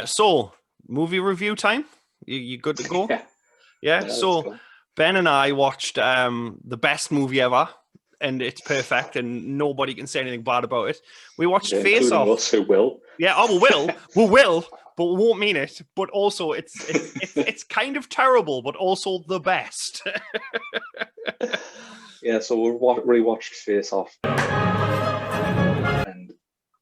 So, movie review time. You good to go? Yeah, Yeah. yeah, let's So go. Ben and I watched the best movie ever, and it's perfect, and nobody can say anything bad about it. We watched Yeah, Face including Off. us who will. Yeah. Oh, we will, but we won't mean it. But also, it's kind of terrible, but also the best. Yeah, so we rewatched Face Off, and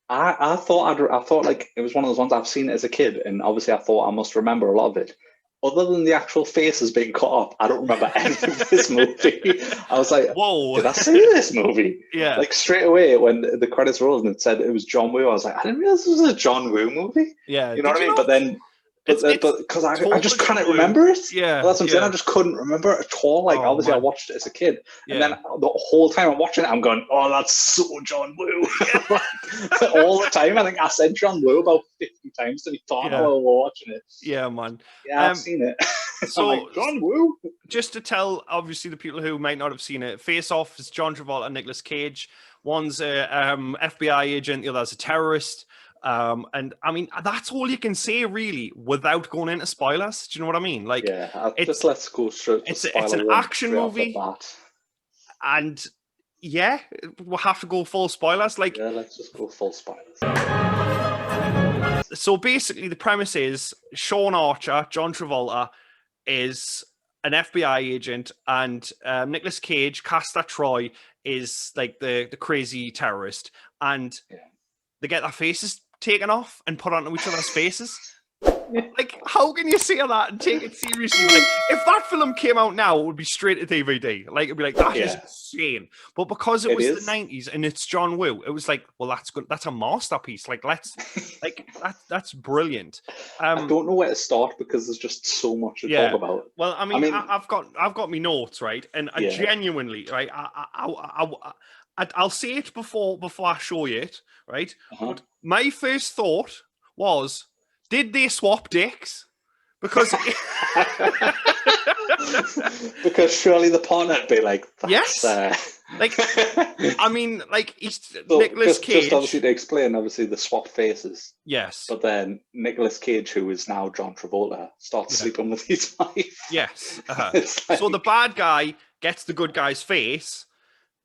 I thought like it was one of those ones I've seen it as a kid, and obviously I thought I must remember a lot of it. Other than the actual faces being cut off, I don't remember any of this movie. I was like, Whoa. did I see this movie? Yeah. Like straight away when the credits rolled and it said it was John Woo, I was like, I didn't realize this was a John Woo movie. Yeah. You know Did what I you mean? But not? then, It's but because I just totally couldn't blue. remember it. Yeah. Well, that's what I'm saying. I Yeah. just couldn't remember it at all. Like Oh obviously I man. watched it as a kid, and then Yeah. the whole time I'm watching it, I'm going, "Oh, that's so John Woo!" Yeah. Like, all the time. I think I said John Woo about 50 times to me partner Yeah. while we're watching it. Yeah, man. Yeah, I've Um. seen it. I'm like So John Woo. just to tell, obviously, the people who might not have seen it, Face Off is John Travolta and Nicolas Cage. One's a FBI agent, the other's a terrorist. And I mean, that's all you can say really without going into spoilers. Do you know what I mean? Like, Yeah, just it's let's go straight to it's spoiler an one action straight off the movie, bat. and yeah, we'll have to go full spoilers. Like, Yeah, let's just go full spoilers. so basically, the premise is Sean Archer, John Travolta, is an FBI agent, and Nicolas Cage, Castor Troy, is like the crazy terrorist, and Yeah. they get their faces taken off and put onto each other's faces. Like, how can you say that and take it seriously? Like, if that film came out now, it would be straight to DVD. Like, it'd be like, that is Yeah, insane. But because it it was the is. 90s and it's John Woo, it was like, well, that's good. That's a masterpiece. Like, that's brilliant. I don't know where to start because there's just so much to talk Yeah. about. Well, I I mean, mean, I've got my notes, right, and I yeah, genuinely, right, I'll say it before I show you it, right. uh-huh. But my first thought was, did they swap dicks? Because Because surely the partner would be like, that's yes, like I mean, like he's so Nicolas just obviously Cage. to explain, obviously the swap faces, Yes. but then Nicolas Cage, who is now John Travolta, starts Yeah. sleeping with his wife. Yes. It's So the like, bad guy gets the good guy's face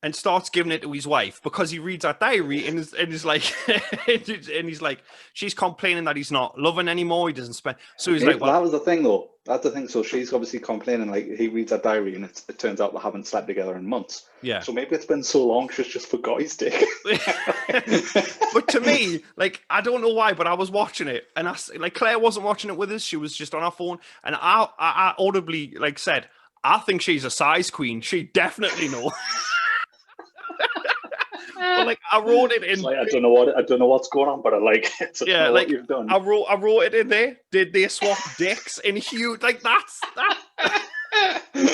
and starts giving it to his wife because he reads that diary and is like, and he's like, she's complaining that he's not loving anymore. He doesn't spend. So he's like, maybe well, that was the thing though. That's the thing. So she's obviously complaining, like he reads that diary, and it turns out they haven't slept together in months. yeah. So maybe it's been so long she's just forgot his dick. But to me, like, I don't know why, but I was watching it, and like Claire wasn't watching it with us; she was just on her phone, and I audibly like said, "I think she's a size queen. She definitely knows." But like, I wrote it It's in. like I don't know what's going on, but I like it. I don't Yeah, know what like you've done. I wrote it in there. Did they swap dicks? And huge, like that's that.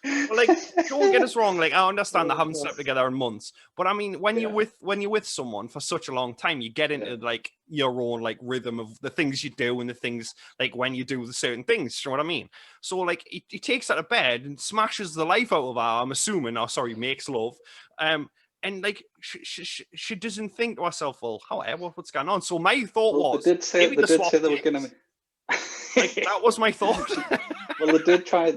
But like, don't get us wrong. Like, I understand they Oh, haven't God. slept together in months, but I mean, when Yeah, you're with someone for such a long time, you get yeah, into like your own like rhythm of the things you do and the things like when you do the certain things. You know what I mean? So like, he takes her to bed and smashes the life out of her. I'm assuming. Oh, sorry, makes love. And like she doesn't think to herself, well, what's going on? So my thought well, was maybe they the did swap say they were gonna. dicks. Like that was my thought. Well, they did try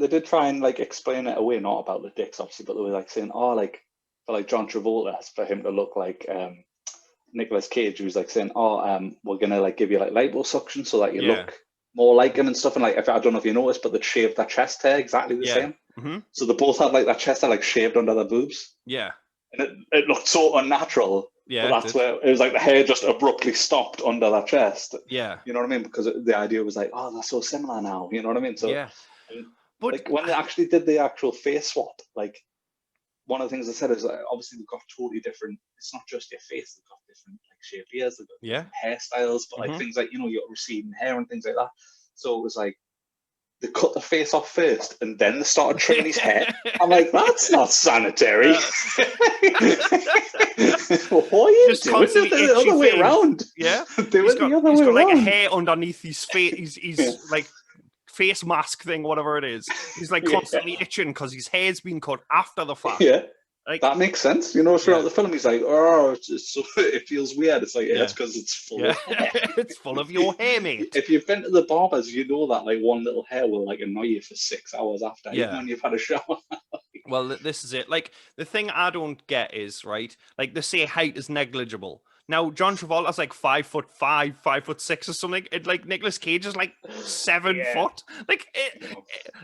and like explain it away, not about the dicks, obviously, but they were like saying, oh, like for like John Travolta, for him to look like Nicolas Cage, who was like saying, oh, we're gonna like give you like liposuction so that you Yeah, look more like him and stuff. And like, if I don't know if you noticed, but they shaved their chest hair exactly the yeah, same. hmm, So they both had like that chest hair like shaved under their boobs, yeah, and it looked so unnatural. But yeah. It that's did. where it was like the hair just abruptly stopped under their chest. Yeah, You know what I mean? Because the idea was like, oh, they're so similar now. You know what I mean? So, yeah. and, But like when they actually did the actual face swap, like one of the things they said is like, obviously they've got totally different. It's not just your face; they've got different like shaped ears, they've got yeah, different hairstyles, but like hmm, things like you got receding hair and things like that. So it was like they cut the face off first, and then they started trimming his hair. I'm like, that's not sanitary. What are you just doing? constantly The itchy other way face. around. Yeah, Do it the other he's way got like a around. hair underneath his face. Yeah, He's like face mask thing, whatever it is. He's like yeah, constantly itching because his hair's been cut after the fact. yeah. Like, that makes sense. You know, throughout yeah, the film, he's like, "Oh, it feels weird." It's like, yeah, it's yeah, because it's full yeah. of hair. It's full of your hair, mate. If you've been to the barbers, you know that like one little hair will like annoy you for 6 hours after, even Yeah. when you've had a shower. Well, this is it. Like, the thing I don't get is, right, like, they say height is negligible. Now, John Travolta's like 5'5", 5'6" or something. It, like, Nicolas Cage is like 7 Yeah. foot. Like,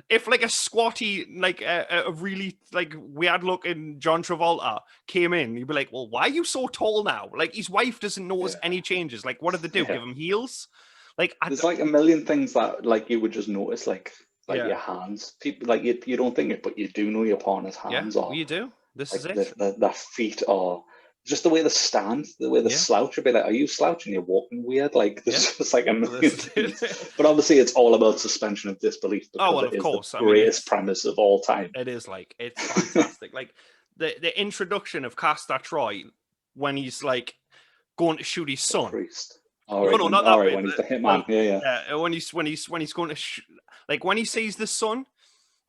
if like a squatty, like a really like weird looking John Travolta came in, you'd be like, well, why are you so tall now? Like, his wife doesn't notice Yeah. any changes. Like, what did they do? Yeah. Give him heels? Like, There's like a million things that like you would just notice, like yeah, your hands. People like you don't think it, but you do know your partner's yeah, hands well, are you do. This is like it. their feet are just the way they stand, the way they Yeah, slouch. I'd be like, are you slouching? You're walking weird. Like yeah. there's just like a Well, million this is things. it. But obviously, it's all about suspension of disbelief Oh because well, it of is the course. I mean, greatest premise of all time. it is like it's fantastic. Like the introduction of Castor Troy when he's like going to shoot his The son. priest. All No, right, no, not all that right. bit. When he's the Well, hitman, yeah, yeah, when he's going to like when he sees the son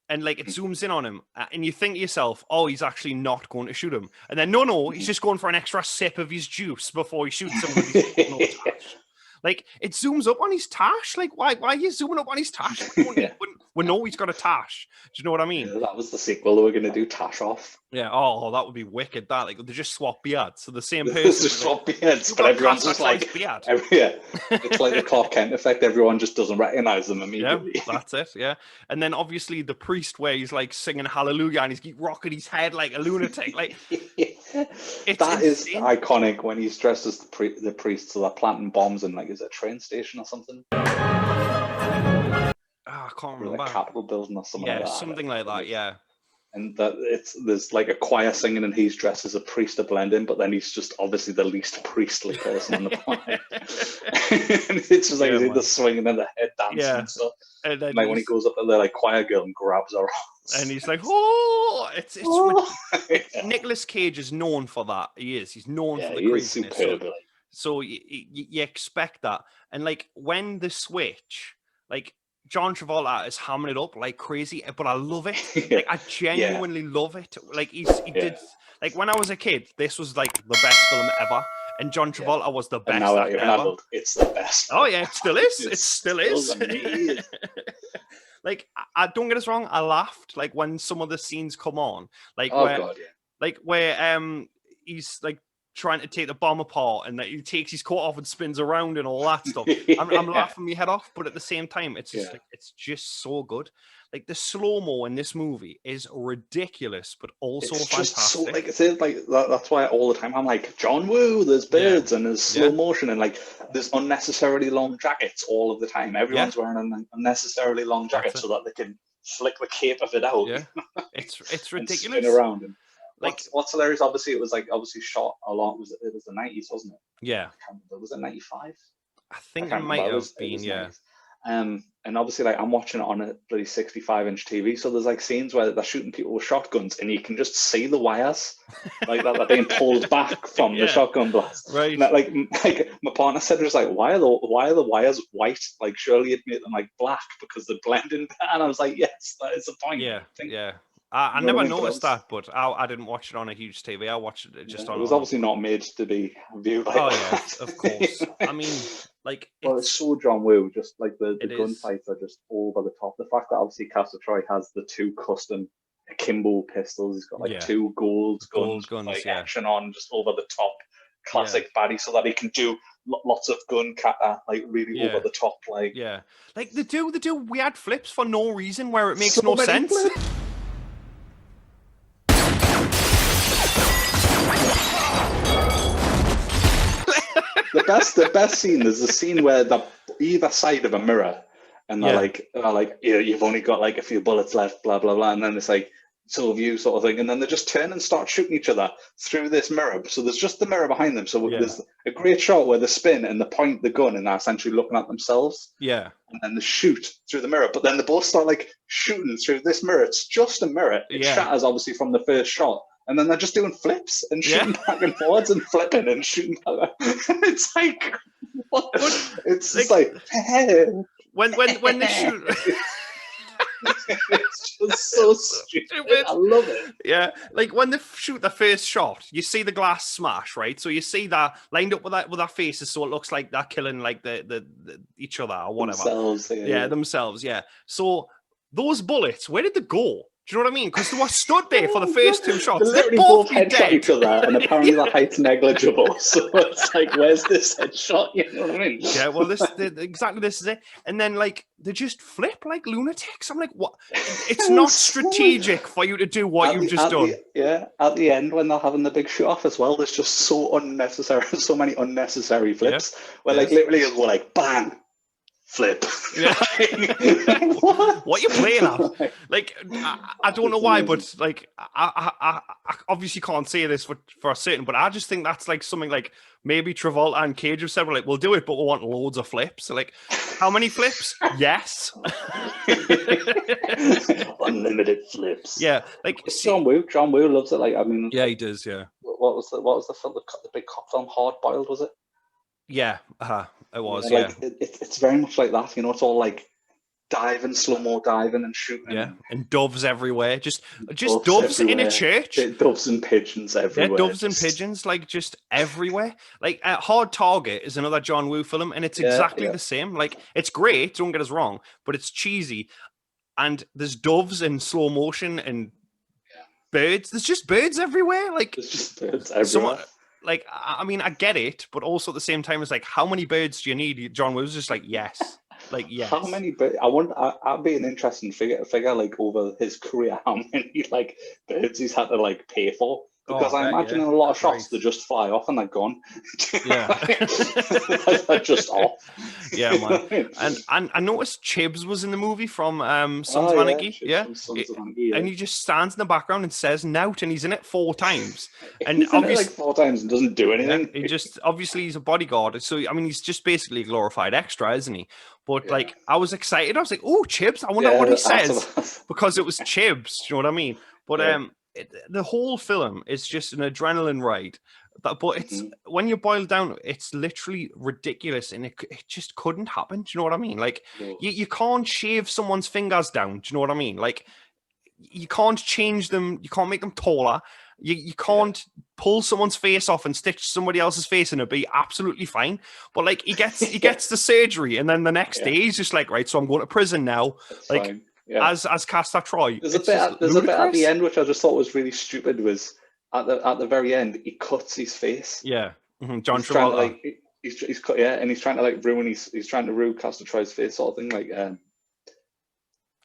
and like it zooms in on him, and you think to yourself, oh, he's actually not going to shoot him, and then no, he's just going for an extra sip of his juice before he shoots him with his no yeah. tash. Like it zooms up on his tash. Like why are you zooming up on his tash? Yeah. We know he's got a tash. Do you know what I mean? Yeah, that was the sequel they were going to do. Tash off. Yeah. Oh, that would be wicked. That like they just swap beards. So the same It's person. just Like, swap beards, you've but got everyone's Castor just Troy's like, beard. yeah, it's like the Clark Kent effect. Everyone just doesn't recognize them Yeah, immediately. that's it. Yeah, and then obviously the priest, where he's like singing Hallelujah and he's keep rocking his head like a lunatic. Like it's That is insane. iconic when he's dressed as the priest, so they're planting bombs in like is it a train station or something, I can't or like remember. Capitol building or something Yeah, like that. something like that. Yeah, And that there's like a choir singing and he's dressed as a priest to blend in, but then he's just obviously the least priestly person on the planet. And it's just like Yeah, he's man. the swinging and the head dancing Yeah. and stuff. And then Like when he goes up to the like choir girl and grabs her arms. and he's like, oh, it's Oh. Nicolas Cage is known for that. He is. He's known Yeah, for the he is craziness. superb. So you expect that, and like when the switch, like John Travolta is hamming it up like crazy, but I love it. Like I genuinely love it. Like he did. Like when I was a kid, this was like the best film ever, and John Travolta was the best. And now that you're an ever. adult, it's the best. Oh yeah, it still is. It It still is. amazing. Like I don't get us wrong, I laughed like when some of the scenes come on, like Oh where god, yeah. like where he's like trying to take the bomb apart and that he takes his coat off and spins around and all that stuff. I'm laughing my head off, but at the same time, it's just like it's just so good. Like the slow mo in this movie is ridiculous, but also It's fantastic. just so like I said, like that's why all the time I'm like John Woo. There's birds and there's slow motion and like there's unnecessarily long jackets all of the time. Everyone's wearing an unnecessarily long jacket so that they can flick the cape of it out. Yeah, it's ridiculous. And spin around and. Like what's hilarious? Obviously, it was like shot a lot. It was the 90s, wasn't it? Yeah, was it 95? I think it might have been. Yeah. 90s. And obviously, like I'm watching it on a bloody 65-inch TV, so there's like scenes where they're shooting people with shotguns, and you can just see the wires, like that are being pulled back from the shotgun blast. Right. And that, like my partner said, was like, why are the wires white? Like surely you'd make them like black because they're blending. And I was like, yes, that is the point. Yeah, yeah. I never noticed that, but I didn't watch it on a huge TV. I watched it just on. It was obviously not made to be viewed like that. Yes, of course. I mean, like, it's so John Woo. Just like the gunfights are just over the top. The fact that obviously Castor Troy has the 2 custom akimbo pistols. He's got like 2 gold guns, like action on, just over the top, classic baddie, so that he can do lots of gun kata, like really over the top, like like they do weird flips for no reason where it makes no sense. The best scene is the scene where they're either side of a mirror and they're like, you've only got like a few bullets left, blah blah blah, and then it's like, so have you, sort of thing, and then they just turn and start shooting each other through this mirror. So there's just the mirror behind them. So there's a great shot where they spin and they point the gun and they're essentially looking at themselves. Yeah. And then they shoot through the mirror, but then they both start like shooting through this mirror. It's just a mirror. It shatters obviously from the first shot. And then they're just doing flips and shooting back and forwards and flipping and shooting back. It's like, what? It's just like, when they shoot. It's just so stupid. I love it. Yeah, like when they shoot the first shot, you see the glass smash, right? So you see that lined up with that faces, so it looks like they're killing like the each other or whatever. Themselves, Yeah, themselves. Yeah. So those bullets, where did they go? Do you know what I mean? Because they were stood there for the first two shots. They literally both headshot each other, and apparently the height's negligible. So it's like, where's this headshot? You know what I mean? Yeah, well, exactly this is it. And then like they just flip like lunatics. I'm like, what? It's not strategic for you to do what you've just done. At the end when they're having the big shoot off as well, there's just so many unnecessary flips. Where like literally it was like bang. Flip. Yeah. What are you playing at? Like, I don't know why, but like, I obviously can't say this for certain, but I just think that's like something like maybe Travolta and Cage have said, we're like, we'll do it, but we want loads of flips. So like, how many flips? Yes. Unlimited flips. Yeah. Like John Woo loves it. Like, I mean, yeah, he does. Yeah. What was the film? The big cop film, Hard Boiled, was it? Yeah. It was. Yeah. Like it's very much like that. You know, it's all like diving, slow-mo diving and shooting. Yeah, and doves everywhere. Just doves in a church. Doves and pigeons everywhere. Yeah, doves and pigeons, like just everywhere. Like Hard Target is another John Woo film, and it's exactly the same. Like it's great, don't get us wrong, but it's cheesy. And there's doves in slow motion and birds. There's just birds everywhere. Like there's just birds everywhere. Like, I mean, I get it, but also at the same time, it's like, how many birds do you need? John Woo's just like, yes. Like, yes. How many birds? I'd be an interesting figure, like, over his career, how many, like, birds he's had to, like, pay for. Because I imagine in a lot of shots, they just fly off and they're gone. Yeah. They're just off. Yeah, man. And I noticed Chibs was in the movie from Sons of Anarchy. Yeah. And he just stands in the background and says nout, and he's in it 4 times. And he's obviously in it like 4 times and doesn't do anything. Yeah, he just, obviously he's a bodyguard. So, I mean, he's just basically a glorified extra, isn't he? But like, I was excited. I was like, oh, Chibs. I wonder what he says. Because it was Chibs. Do you know what I mean? But the whole film is just an adrenaline ride, but it's when you boil down, it's literally ridiculous, and it just couldn't happen. Do you know what I mean? Like you can't shave someone's fingers down. Do you know what I mean? Like you can't change them. You can't make them taller. You can't pull someone's face off and stitch somebody else's face and it'd be absolutely fine. But like he gets the surgery, and then the next day he's just like, right, so I'm going to prison now. That's like. Fine. Yeah. As Castor Troy. There's a bit at the end which I just thought was really stupid. Was at the very end he cuts his face. Yeah, John Travolta. He's cut, and he's trying to like ruin he's trying to ruin Castor Troy's face, sort of thing. Like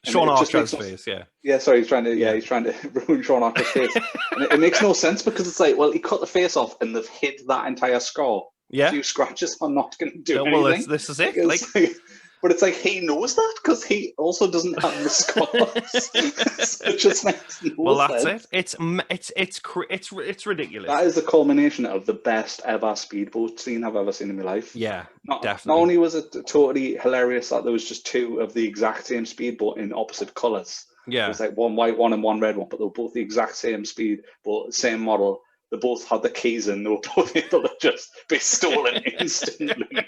Sean Archer's face. Yeah, sorry, he's trying to ruin Sean Archer's face. And it makes no sense because it's like, well, he cut the face off and they've hid that entire scar. Yeah, a few scratches are not going to do anything. Well, this is it. But it's like he knows that because he also doesn't have the scars. So it just makes no sense. That's it. It's ridiculous. That is the culmination of the best ever speedboat scene I've ever seen in my life. Yeah, definitely. Not only was it totally hilarious that there was just 2 of the exact same speedboat in opposite colours. Yeah, it was like one white one and one red one, but they were both the exact same speed, but same model. They both had the keys and they were both able to just be stolen instantly.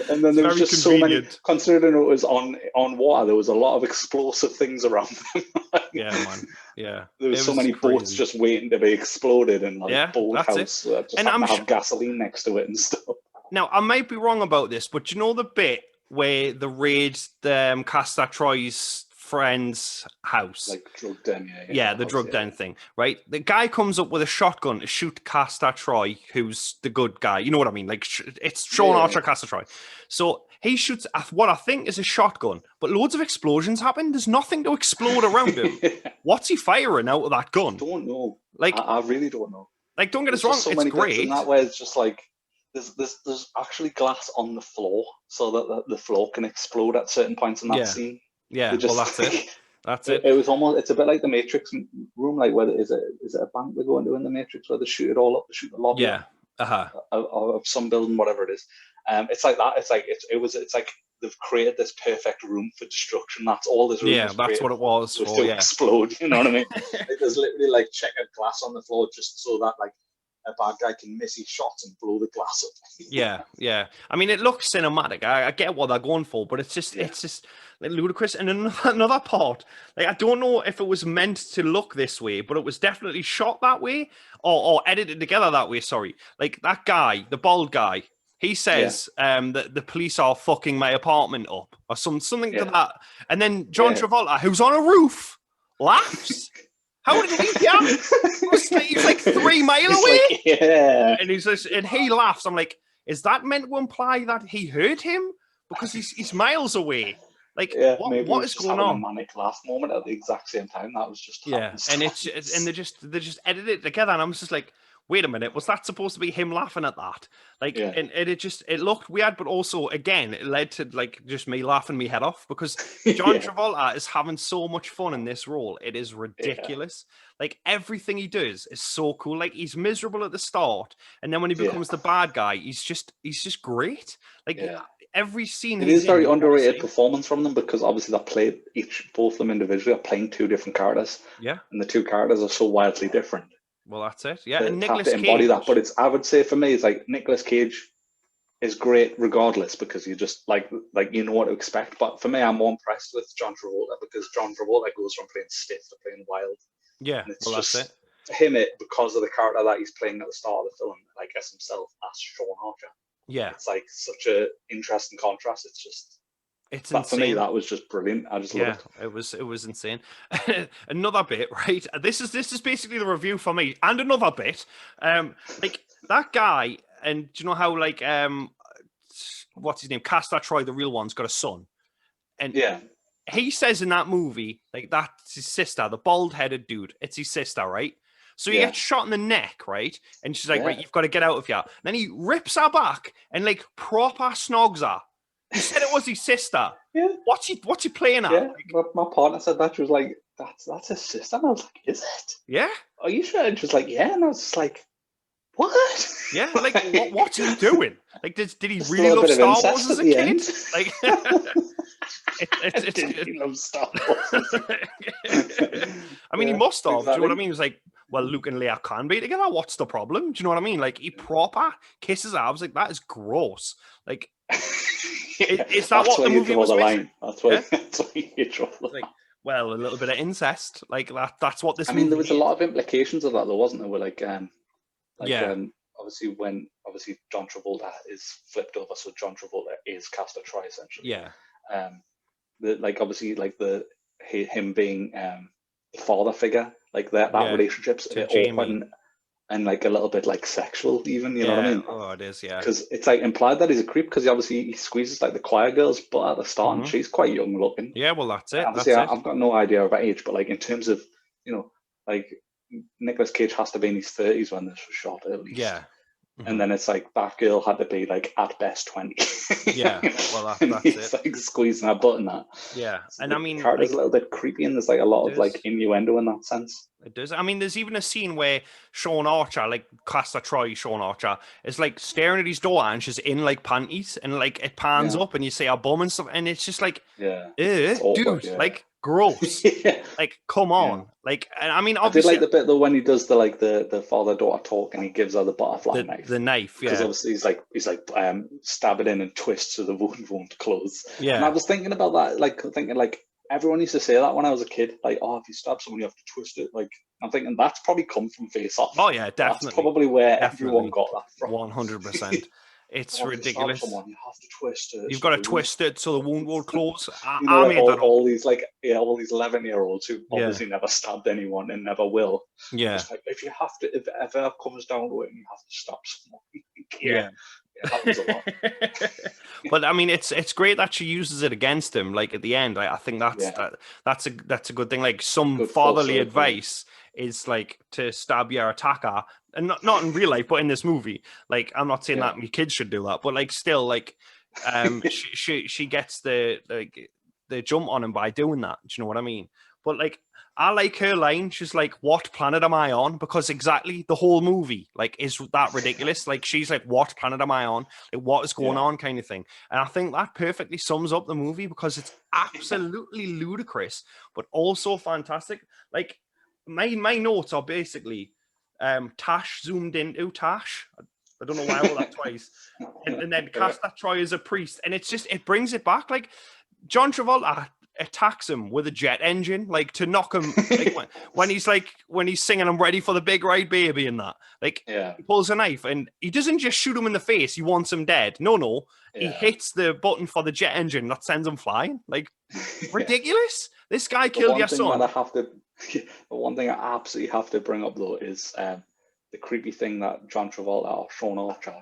And then there was just convenient. So many, considering it was on water, there was a lot of explosive things around them. Yeah, man. Yeah. There was so many boats just waiting to be exploded, and like boathouse just have gasoline next to it and stuff. Now, I might be wrong about this, but you know the bit where they raid Castor Troy's friend's house, like drug den, the drug den thing, right? The guy comes up with a shotgun to shoot Castor Troy, who's the good guy. You know what I mean? Like it's Sean Archer, Castor Troy. So he shoots what I think is a shotgun, but loads of explosions happen. There's nothing to explode around him. What's he firing out of that gun? I don't know. Like I really don't know. Like, don't get us wrong, so it's great. In that way, it's just like there's actually glass on the floor, so that the floor can explode at certain points in that scene. Yeah, well, that's it. That's it. It was almost. It's a bit like the Matrix room. Like, whether is it a bank they go into in the Matrix where they shoot it all up, they shoot the lobby of some building, whatever it is. It's like that. It's like they've created this perfect room for destruction. That's all this room. Yeah, that's what it was. To explode. You know what I mean? Like, there's literally like checkered glass on the floor just so that like a bad guy can miss his shots and blow the glass up. Yeah. I mean, it looks cinematic. I get what they're going for, but it's just like, ludicrous. And another part, like I don't know if it was meant to look this way, but it was definitely shot that way or edited together that way. Sorry, like that guy, the bald guy. He says that the police are fucking my apartment up or something to that. And then John Travolta, who's on a roof, laughs. How did he jump? He's like 3 miles away. Like, And and he laughs. I'm like, is that meant to imply that he heard him? Because he's miles away. Like, what is going on? A manic laugh moment at the exact same time. That was just and they just edited it together, and I'm just like, wait a minute, was that supposed to be him laughing at that? Like, and it looked weird, but also again, it led to like just me laughing my head off because John Travolta is having so much fun in this role. It is ridiculous. Like everything he does is so cool. Like he's miserable at the start, and then when he becomes the bad guy, he's just great. Like every scene. It is very underrated performance from them because obviously both of them individually are playing two different characters. Yeah, and the two characters are so wildly different. Well, that's it. Yeah, and Nicolas Cage embody that, but I would say for me, it's like Nicolas Cage is great regardless because you just like you know what to expect. But for me, I'm more impressed with John Travolta because John Travolta goes from playing stiff to playing wild. Yeah, and it's that's it. For him, because of the character that he's playing at the start of the film, like as himself, as Sean Archer. Yeah, it's like such a interesting contrast. It's insane. For me, that was just brilliant. I just loved it. It was insane. Another bit, right? This is basically the review for me. And another bit, like that guy, and do you know how like what's his name? Castor Troy, the real one's got a son, and he says in that movie, like that's his sister, the bald-headed dude. It's his sister, right? So he gets shot in the neck, right? And she's like, right, you've got to get out of here. Then he rips her back and like proper snogs her. He said it was his sister. Yeah. What's he playing at? Yeah, my partner said that. She was like, that's his sister. And I was like, is it? Yeah. Are you sure? And she was like, yeah. And I was just like, what? Yeah, like, what's he doing? Like, did he really love Star Wars as a kid? Like, he loves Star Wars. I mean, he must have. Exactly. Do you know what I mean? It's like, well, Luke and Leia can be together. What's the problem? Do you know what I mean? Like, he proper kisses her. I was like, that is gross. Like, is that what the movie was missing? That's why you draw the line. Well, a little bit of incest. Like, that's what this I mean, there was a lot of implications of that, though, wasn't there? Where, obviously John Travolta is flipped over, so John Travolta is Castor Troy, essentially. Yeah. Him being the father figure, like that relationship's a bit awkward and like a little bit like sexual, even. You know what I mean? Oh, it is. Yeah. Because it's like implied that he's a creep because he squeezes like the choir girl's butt at the start, and she's quite young looking. Yeah. Well, that's it. Obviously, I've got no idea of her age, but like in terms of like Nicolas Cage has to be in his 30s when this was shot at least. Yeah. And then it's like that girl had to be like at best 20. Yeah, well that's it. Like squeezing her butt in that. Yeah, so and I mean, the character's a little bit creepy, and there's like a lot of like innuendo in that sense. It does. I mean, there's even a scene where Sean Archer, like Castor Troy, Sean Archer, is like staring at his daughter, and she's in like panties, and like it pans up, and you see her bum and stuff, and it's just like, dude, like gross. Like, come on. Like, and I mean, obviously, I did like the bit though when he does the father-daughter talk, and he gives her the butterfly knife. The knife, because obviously he's like stab it in and twist so the wound won't close. Yeah, and I was thinking about that, everyone used to say that when I was a kid, like, oh, if you stab someone, you have to twist it. Like, I'm thinking that's probably come from Face Off. Oh yeah, definitely. That's probably where everyone got that from. 100%. It's ridiculous. You have to twist it. You've got to twist it so the wound will close. All these 11-year-olds who obviously never stabbed anyone and never will. Yeah. It's like, if it ever comes down to it and you have to stab someone. Yeah. It happens a lot. But I mean, it's great that she uses it against him. Like at the end, I think that's a good thing. Like some good fatherly advice is like to stab your attacker, and not in real life, but in this movie. Like I'm not saying that my kids should do that, but like still, like she gets the jump on him by doing that. Do you know what I mean? But like, I like her line. She's like, "What planet am I on?" Because exactly the whole movie, like, is that ridiculous? Like, she's like, "What planet am I on? Like, what is going on?" kind of thing. And I think that perfectly sums up the movie because it's absolutely ludicrous, but also fantastic. Like, my notes are basically, Tash zoomed into Tash. I don't know why I wrote that twice. And then Castor Troy as a priest. And it's just, it brings it back. Like, John Travolta attacks him with a jet engine, like to knock him. Like when he's singing "I'm ready for the big ride, baby," and that, like, he pulls a knife and he doesn't just shoot him in the face. He wants him dead. No, he hits the button for the jet engine that sends him flying. Like, ridiculous. This guy killed your son. The one thing I absolutely have to bring up though is the creepy thing that John Travolta or Sean Archer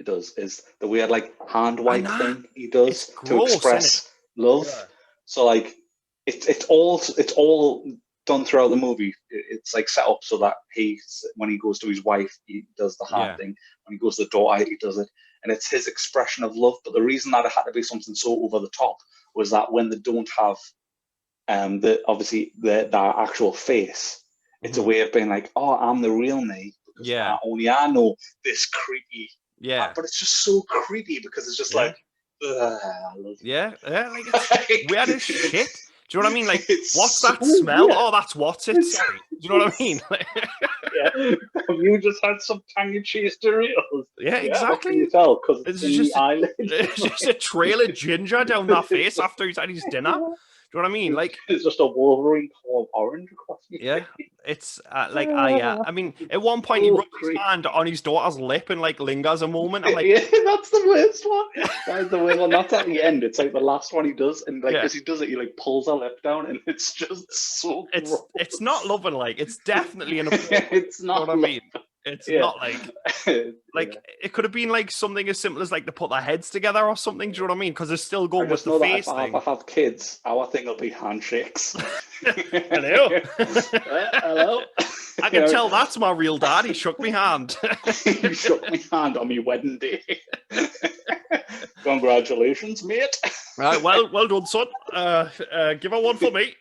does is the weird like hand wipe thing he does to express love. Yeah. So like it's all done throughout the movie. It's like set up so that when he goes to his wife, he does the hand thing. When he goes to the daughter, he does it, and it's his expression of love. But the reason that it had to be something so over the top was that when they don't have the actual face, it's a way of being like, oh, I'm the real me. Because only I know this creepy. Yeah. But it's just so creepy because it's just like, like it's weird as shit. Do you know what I mean? Like, what's that smell? Weird. Oh, that's what's it. Sorry. Do you know what I mean? You just had some tangy cheese Doritos. Yeah, exactly. How can you tell? Because it's just a trail of ginger down that face after he's had his dinner. Do you know what I mean? Like, it's just a Wolverine color of orange across me. Yeah, it's I mean, at one point he rubs his hand on his daughter's lip and like lingers a moment. I'm like, that's the worst one. That's the worst one. That's at the end. It's like the last one he does, and like as he does it, he like pulls her lip down, and it's just so. It's not loving. Like, it's definitely an. It's not. You know what I mean? It's not like it could have been like something as simple as like to put their heads together or something. Do you know what I mean? Because they're still going with the face thing. If I have kids, our thing will be handshakes. Hello. Hello. I can tell that's my real dad. He shook me hand. He shook me hand on my wedding day. Congratulations, mate. Right, well done, son. Give her one for me.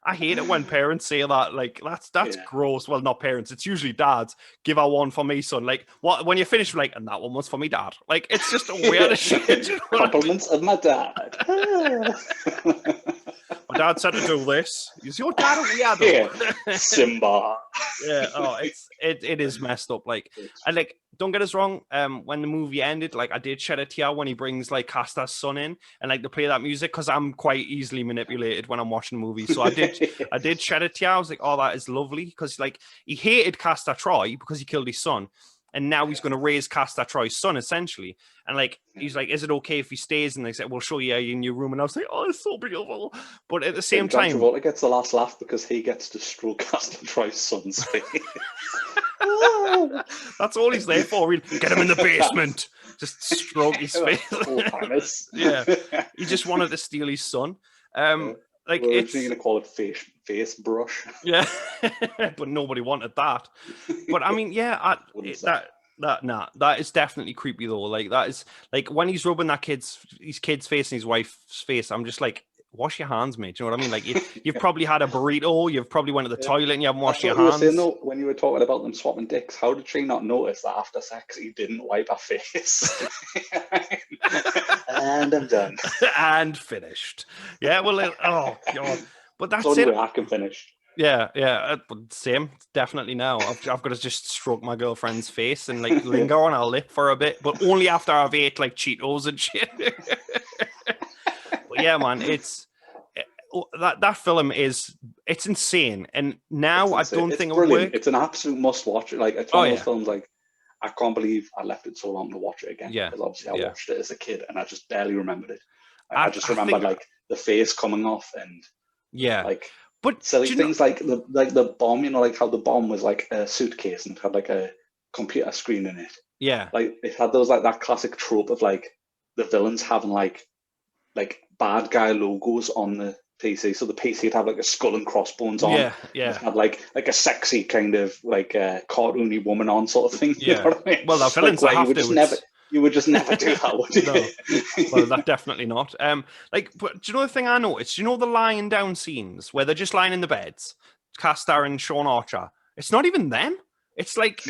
I hate it when parents say that. Like, that's gross. Well, not parents. It's usually dads. Give her one for me, son. Like, what? When you finish, like, and that one was for me, dad. Like, it's just a weird shit. You know Compliments of my dad. My dad said to do this. Is your dad a weirdo? Simba. Yeah. Oh, it is messed up. Like, and like, don't get us wrong. When the movie ended, like, I did shed a tear when he brings like Castor's son in and like to play that music, because I'm quite easily manipulated when I'm watching movies. So I did shed a tear. I was like, oh, that is lovely, because like he hated Castor Troy because he killed his son. And now he's going to raise Castor Troy's son, essentially. And like, he's like, is it okay if he stays? And they said, we'll show you in your room. And I was like, oh, it's so beautiful. But at the same time, John Travolta gets the last laugh because he gets to stroke Castor Troy's son's face. That's all he's there for. Get him in the basement. Just stroke his face. Yeah. He just wanted to steal his son. Like, we're originally going to call it face brush. Yeah, but nobody wanted that. But I mean, that is definitely creepy though. Like, that is like when he's rubbing his kid's face and his wife's face. I'm just like, wash your hands, mate. Do you know what I mean? Like, you've probably had a burrito, you've probably went to the toilet and you haven't washed your hands. Saying, though, when you were talking about them swapping dicks, how did she not notice that after sex he didn't wipe her face? And I'm done. And finished. Yeah, well, oh God. But that's it. I can finish. Yeah. Same, definitely now. I've got to just stroke my girlfriend's face and like linger on her lip for a bit, but only after I've ate like Cheetos and shit. But yeah, man, it's that film it's insane, and now I don't think it'll work. It's an absolute must watch. Like, it's one of those films. Like, I can't believe I left it so long to watch it again. Yeah, because obviously I watched it as a kid and I just barely remembered it. I just remembered like the face coming off and like, but silly things like the bomb. You know, like how the bomb was like a suitcase and it had like a computer screen in it. Yeah, like it had those like that classic trope of like the villains having like bad guy logos on the PC. So the PC would have like a skull and crossbones on. Yeah. It had like a sexy kind of like cartoony woman on sort of thing. Yeah. You know what I mean? Well, the villains have to. You would just never do that, would you? No. Well, that definitely not. But do you know the thing I noticed? Do you know the lying down scenes where they're just lying in the beds, Castor and Sean Archer? It's not even them. It's like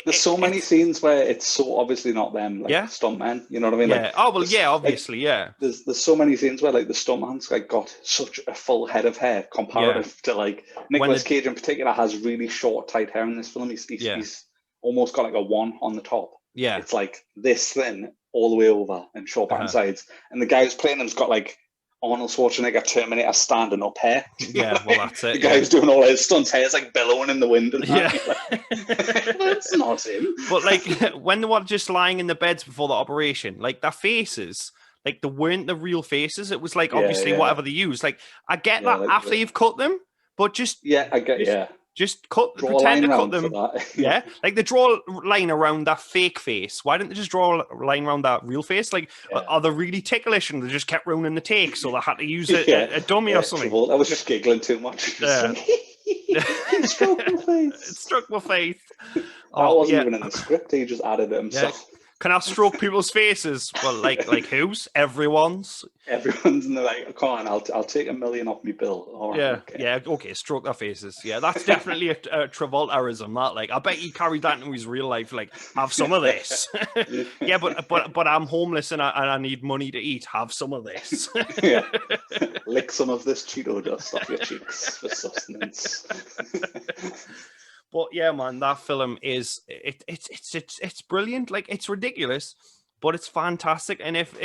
There's so many scenes where it's so obviously not them, like stuntmen. You know what I mean? Yeah. Like, Oh well, yeah. Obviously, yeah. There's so many scenes where like the stuntman's like got such a full head of hair comparative to like Nicolas Cage in particular has really short, tight hair in this film. He's almost got like a one on the top. Yeah. It's like this thin all the way over and short back and sides. And the guy who's playing him's got like Arnold Schwarzenegger Terminator standing up hair. Yeah, well, that's it. The guy who's doing all his stunts, hair's like billowing in the wind. And that's not him. But like when they were just lying in the beds before the operation, like their faces, like they weren't the real faces. It was like obviously whatever they used. Like I get that like after you've cut them, but just just pretend to cut them. Like they draw a line around that fake face. Why didn't they just draw a line around that real face? Like, are they really ticklish and they just kept ruining the take, so they had to use a dummy or something? I was just giggling too much. It struck my face. It struck my face. That wasn't even in the script. He just added it himself. Can I stroke people's faces? Well, like whose? Everyone's. Everyone's, and they're like, come on, I'll take $1 million off my bill. All right, okay, stroke their faces. Yeah, that's definitely a Travoltaism. That, like, I bet he carried that into his real life. Like, have some of this. Yeah, but I'm homeless and I need money to eat. Have some of this. Lick some of this Cheeto dust off your cheeks for sustenance. But yeah, man, that film is it's brilliant. Like, it's ridiculous, but it's fantastic. And if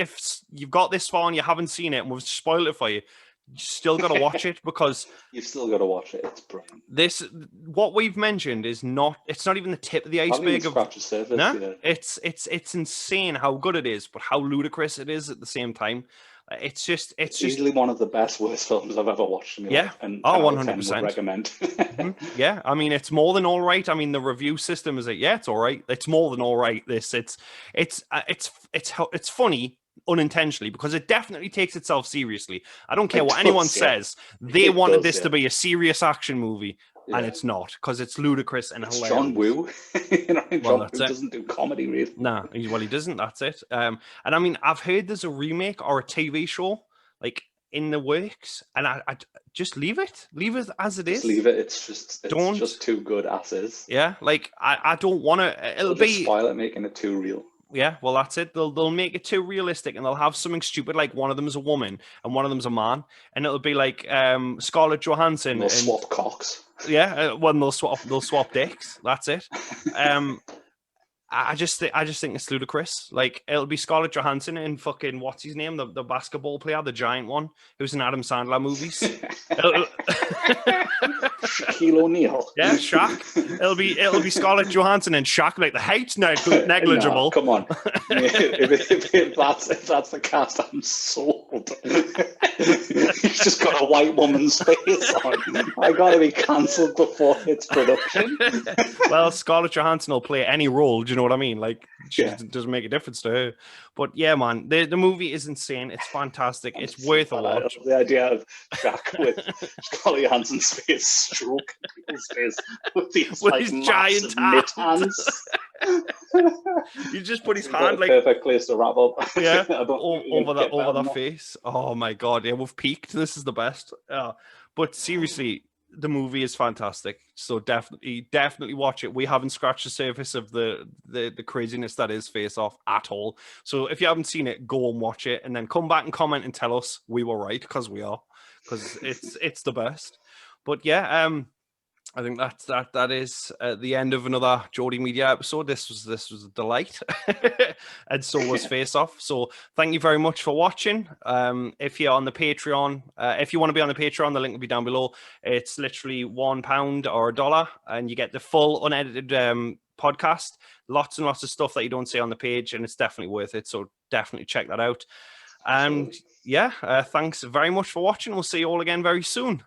you've got this far and you haven't seen it, and we've spoiled it for you, you still got to watch it because you've still got to watch it. It's brilliant. What we've mentioned is not. It's not even the tip of the iceberg. It's insane how good it is, but how ludicrous it is at the same time. It's just easily one of the best worst films I've ever watched in my life. And 100% recommend. Yeah, I mean, it's more than all right. I mean, the review system is it's all right. It's more than all right. It's funny unintentionally because it definitely takes itself seriously. I don't care what anyone says. They wanted this to be a serious action movie. And it's not, because it's ludicrous and hilarious. John Woo. John Woo doesn't do comedy, really. Nah, he doesn't. That's it. And I mean, I've heard there's a remake or a TV show like in the works, and I just leave it as it is. Just leave it. It's just too good as is. Yeah, like I don't want to. It'll just spoil it, making it too real. Yeah, well, that's it. They'll make it too realistic, and they'll have something stupid like one of them is a woman and one of them's a man, and it'll be like Scarlett Johansson. And they'll swap cocks. Yeah, when they'll swap dicks. That's it. I just think it's ludicrous. Like, it'll be Scarlett Johansson and fucking what's his name, the basketball player, the giant one, who's in Adam Sandler movies. Shaquille O'Neal. Yeah, Shaq. It'll be Scarlett Johansson and Shaq. Like, the height's negligible. No, come on. if that's the cast, I'm sold. He's just got a white woman's face on. I gotta be cancelled before its production. Well, Scarlett Johansson will play any role. Do you know what I mean? Like, it doesn't make a difference to her. But yeah, man, the movie is insane. It's fantastic. It's worth a watch. The idea of Shaq with Scarlett Johansson's face stroke people's face with these his giant hands. You just put his hand like perfect place to wrap up. Yeah, over the face. Oh my god, yeah, we've peaked. This is the best. But seriously, the movie is fantastic. So definitely watch it. We haven't scratched the surface of the craziness that is Face Off at all. So if you haven't seen it, go and watch it, and then come back and comment and tell us we were right, because we are, because it's the best. But yeah, I think that is the end of another Geordie Media episode. This was a delight, and so was Face Off. So thank you very much for watching. If you're on the Patreon, if you want to be on the Patreon, the link will be down below. It's literally £1 or $1, and you get the full unedited podcast. Lots and lots of stuff that you don't see on the page, and it's definitely worth it. So definitely check that out. And yeah, thanks very much for watching. We'll see you all again very soon.